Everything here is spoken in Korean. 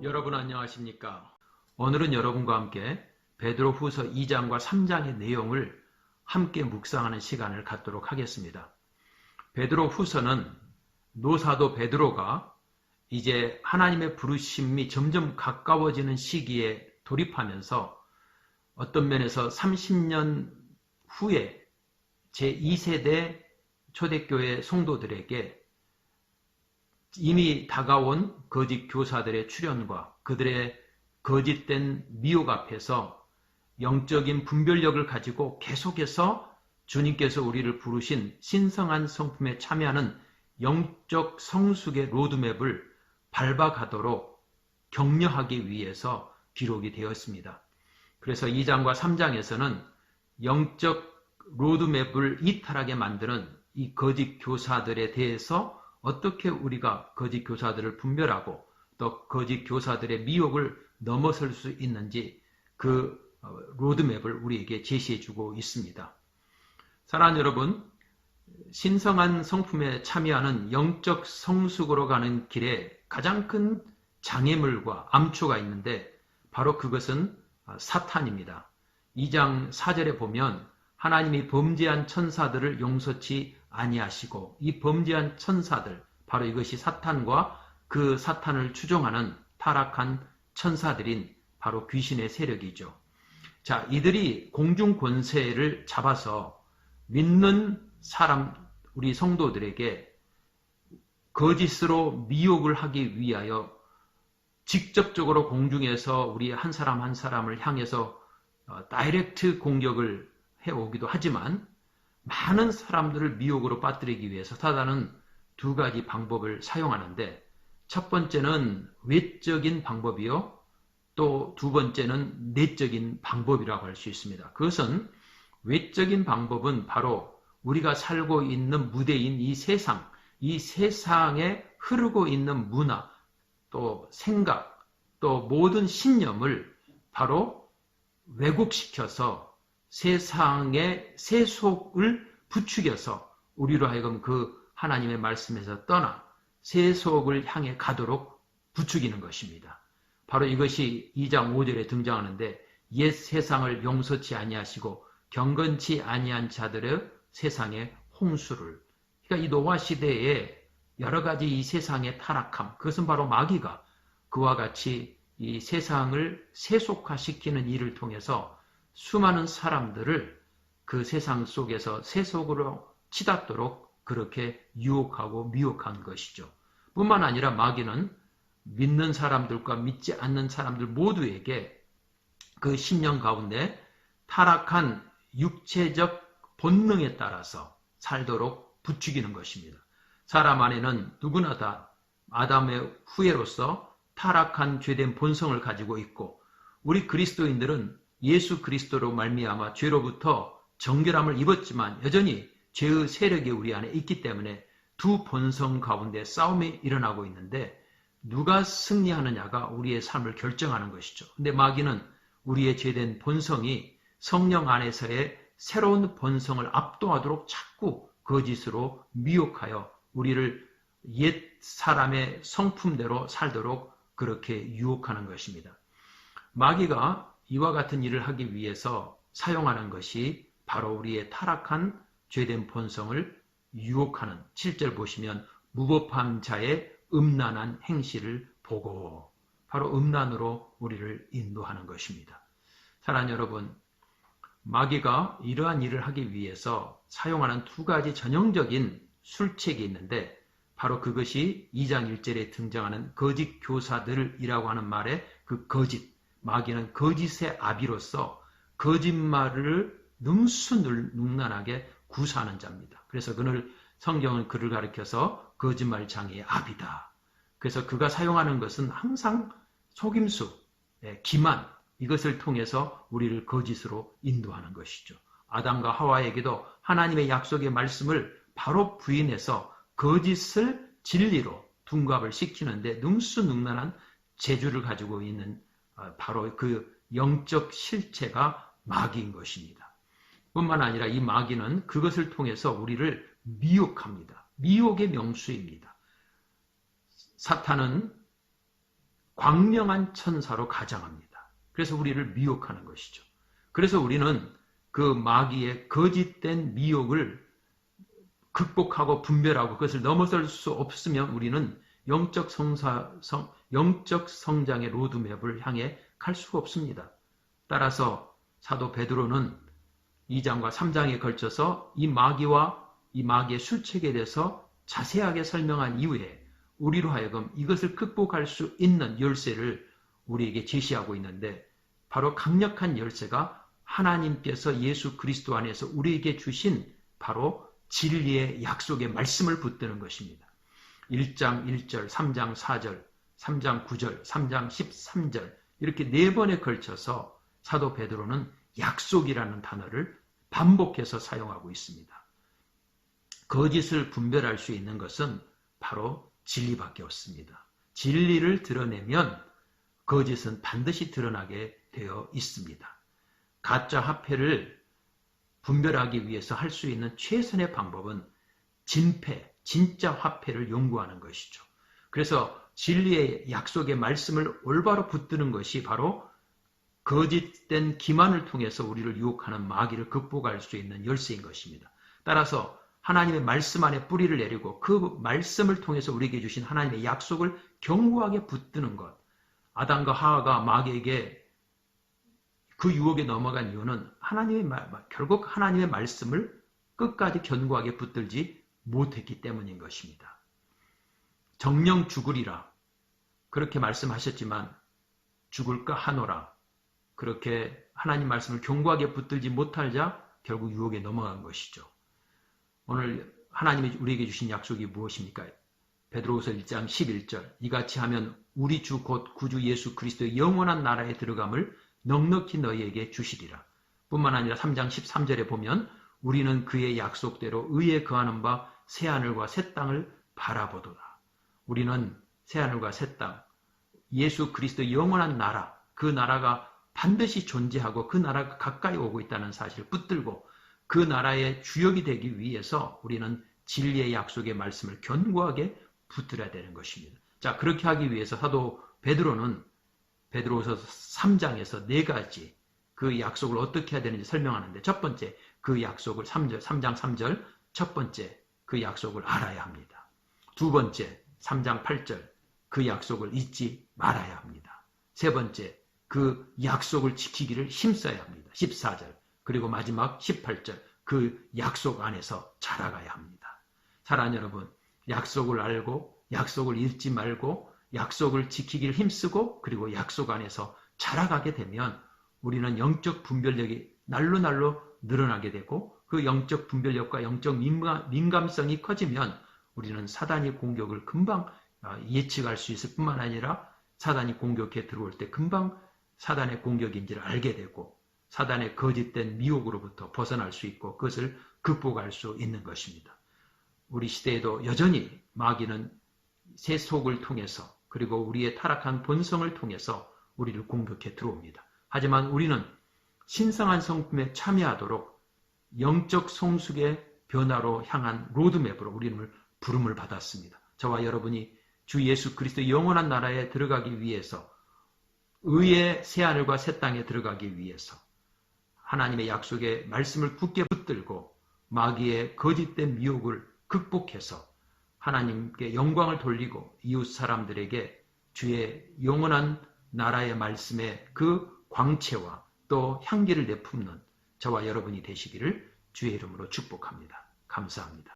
여러분 안녕하십니까? 오늘은 여러분과 함께 베드로후서 2장과 3장의 내용을 함께 묵상하는 시간을 갖도록 하겠습니다. 베드로후서는 노사도 베드로가 이제 하나님의 부르심이 점점 가까워지는 시기에 돌입하면서 어떤 면에서 30년 후에 제2세대 초대교회 성도들에게 이미 다가온 거짓 교사들의 출현과 그들의 거짓된 미혹 앞에서 영적인 분별력을 가지고 계속해서 주님께서 우리를 부르신 신성한 성품에 참여하는 영적 성숙의 로드맵을 밟아가도록 격려하기 위해서 기록이 되었습니다. 그래서 2장과 3장에서는 영적 로드맵을 이탈하게 만드는 이 거짓 교사들에 대해서 어떻게 우리가 거짓 교사들을 분별하고 또 거짓 교사들의 미혹을 넘어설 수 있는지 그 로드맵을 우리에게 제시해주고 있습니다. 사랑하는 여러분, 신성한 성품에 참여하는 영적 성숙으로 가는 길에 가장 큰 장애물과 암초가 있는데 바로 그것은 사탄입니다. 2장 4절에 보면 하나님이 범죄한 천사들을 용서치 아니하시고 이 범죄한 천사들, 바로 이것이 사탄과 그 사탄을 추종하는 타락한 천사들인 바로 귀신의 세력이죠. 자, 이들이 공중 권세를 잡아서 믿는 사람, 우리 성도들에게 거짓으로 미혹을 하기 위하여 직접적으로 공중에서 우리 한 사람 한 사람을 향해서 다이렉트 공격을 해오기도 하지만 많은 사람들을 미혹으로 빠뜨리기 위해서 사단은 두 가지 방법을 사용하는데 첫 번째는 외적인 방법이요. 또 두 번째는 내적인 방법이라고 할 수 있습니다. 그것은 외적인 방법은 바로 우리가 살고 있는 무대인 이 세상에 흐르고 있는 문화, 또 생각, 또 모든 신념을 바로 왜곡시켜서 세상의 세속을 부추겨서 우리로 하여금 그 하나님의 말씀에서 떠나 세속을 향해 가도록 부추기는 것입니다. 바로 이것이 2장 5절에 등장하는데 옛 세상을 용서치 아니하시고 경건치 아니한 자들의 세상의 홍수를, 그러니까 이 노아 시대에 여러 가지 이 세상의 타락함, 그것은 바로 마귀가 그와 같이 이 세상을 세속화시키는 일을 통해서 수많은 사람들을 그 세상 속에서 세속으로 치닫도록 그렇게 유혹하고 미혹한 것이죠. 뿐만 아니라 마귀는 믿는 사람들과 믿지 않는 사람들 모두에게 그 신령 가운데 타락한 육체적 본능에 따라서 살도록 부추기는 것입니다. 사람 안에는 누구나 다 아담의 후예로서 타락한 죄된 본성을 가지고 있고 우리 그리스도인들은 예수 그리스도로 말미암아 죄로부터 정결함을 입었지만 여전히 죄의 세력이 우리 안에 있기 때문에 두 본성 가운데 싸움이 일어나고 있는데 누가 승리하느냐가 우리의 삶을 결정하는 것이죠. 근데 마귀는 우리의 죄된 본성이 성령 안에서의 새로운 본성을 압도하도록 자꾸 거짓으로 미혹하여 우리를 옛 사람의 성품대로 살도록 그렇게 유혹하는 것입니다. 마귀가 이와 같은 일을 하기 위해서 사용하는 것이 바로 우리의 타락한 죄된 본성을 유혹하는 7절 보시면 무법한 자의 음란한 행실을 보고 바로 음란으로 우리를 인도하는 것입니다. 사랑하는 여러분, 마귀가 이러한 일을 하기 위해서 사용하는 두 가지 전형적인 술책이 있는데 바로 그것이 2장 1절에 등장하는 거짓 교사들이라고 하는 말의 그 거짓, 마귀는 거짓의 아비로서 거짓말을 능수능란하게 구사하는 자입니다. 그래서 성경은 그를 가리켜서 거짓말 장애의 아비다. 그래서 그가 사용하는 것은 항상 속임수, 기만, 이것을 통해서 우리를 거짓으로 인도하는 것이죠. 아담과 하와에게도 하나님의 약속의 말씀을 바로 부인해서 거짓을 진리로 둔갑을 시키는데 능수능란한 재주를 가지고 있는 바로 그 영적 실체가 마귀인 것입니다. 뿐만 아니라 이 마귀는 그것을 통해서 우리를 미혹합니다. 미혹의 명수입니다. 사탄은 광명한 천사로 가장합니다. 그래서 우리를 미혹하는 것이죠. 그래서 우리는 그 마귀의 거짓된 미혹을 극복하고 분별하고 그것을 넘어설 수 없으면 우리는 영적 성장의 로드맵을 향해 갈 수가 없습니다. 따라서 사도 베드로는 2장과 3장에 걸쳐서 이 마귀와 이 마귀의 술책에 대해서 자세하게 설명한 이후에 우리로 하여금 이것을 극복할 수 있는 열쇠를 우리에게 제시하고 있는데, 바로 강력한 열쇠가 하나님께서 예수 그리스도 안에서 우리에게 주신 바로 진리의 약속의 말씀을 붙드는 것입니다. 1장 1절, 3장 4절, 3장 9절, 3장 13절 이렇게 4번에 걸쳐서 사도 베드로는 약속이라는 단어를 반복해서 사용하고 있습니다. 거짓을 분별할 수 있는 것은 바로 진리밖에 없습니다. 진리를 드러내면 거짓은 반드시 드러나게 되어 있습니다. 가짜 화폐를 분별하기 위해서 할 수 있는 최선의 방법은 진패, 진짜 화폐를 연구하는 것이죠. 그래서 진리의 약속의 말씀을 올바로 붙드는 것이 바로 거짓된 기만을 통해서 우리를 유혹하는 마귀를 극복할 수 있는 열쇠인 것입니다. 따라서 하나님의 말씀 안에 뿌리를 내리고 그 말씀을 통해서 우리에게 주신 하나님의 약속을 견고하게 붙드는 것. 아담과 하와가 마귀에게 그 유혹에 넘어간 이유는 결국 하나님의 말씀을 끝까지 견고하게 붙들지 못했기 때문인 것입니다. 정령 죽으리라 그렇게 말씀하셨지만 죽을까 하노라 그렇게 하나님 말씀을 견고하게 붙들지 못하자 결국 유혹에 넘어간 것이죠. 오늘 하나님이 우리에게 주신 약속이 무엇입니까? 베드로후서 1장 11절 이같이 하면 우리 주 곧 구주 예수 그리스도의 영원한 나라에 들어감을 넉넉히 너희에게 주시리라. 뿐만 아니라 3장 13절에 보면 우리는 그의 약속대로 의에 거하는 바 새하늘과 새 땅을 바라보도다. 우리는 새하늘과 새 땅, 예수 그리스도의 영원한 나라, 그 나라가 반드시 존재하고 그 나라가 가까이 오고 있다는 사실을 붙들고 그 나라의 주역이 되기 위해서 우리는 진리의 약속의 말씀을 견고하게 붙들어야 되는 것입니다. 자, 그렇게 하기 위해서 사도 베드로는 베드로후서 3장에서 4가지 그 약속을 어떻게 해야 되는지 설명하는데, 첫 번째 그 약속을 3장 3절 첫 번째 그 약속을 알아야 합니다. 두 번째 3장 8절 그 약속을 잊지 말아야 합니다. 세 번째 그 약속을 지키기를 힘써야 합니다. 14절 그리고 마지막 18절 그 약속 안에서 자라가야 합니다. 사랑하는 여러분, 약속을 알고 약속을 잊지 말고 약속을 지키기를 힘쓰고 그리고 약속 안에서 자라가게 되면 우리는 영적 분별력이 날로 늘어나게 되고 그 영적 분별력과 영적 민감성이 커지면 우리는 사단의 공격을 금방 예측할 수 있을 뿐만 아니라 사단이 공격해 들어올 때 금방 사단의 공격인지를 알게 되고 사단의 거짓된 미혹으로부터 벗어날 수 있고 그것을 극복할 수 있는 것입니다. 우리 시대에도 여전히 마귀는 세속을 통해서 그리고 우리의 타락한 본성을 통해서 우리를 공격해 들어옵니다. 하지만 우리는 신성한 성품에 참여하도록 영적 성숙의 변화로 향한 로드맵으로 우리는 부름을 받았습니다. 저와 여러분이 주 예수 그리스도의 영원한 나라에 들어가기 위해서 의의 새하늘과 새 땅에 들어가기 위해서 하나님의 약속의 말씀을 굳게 붙들고 마귀의 거짓된 미혹을 극복해서 하나님께 영광을 돌리고 이웃 사람들에게 주의 영원한 나라의 말씀의 그 광채와 또 향기를 내품는 저와 여러분이 되시기를 주의 이름으로 축복합니다. 감사합니다.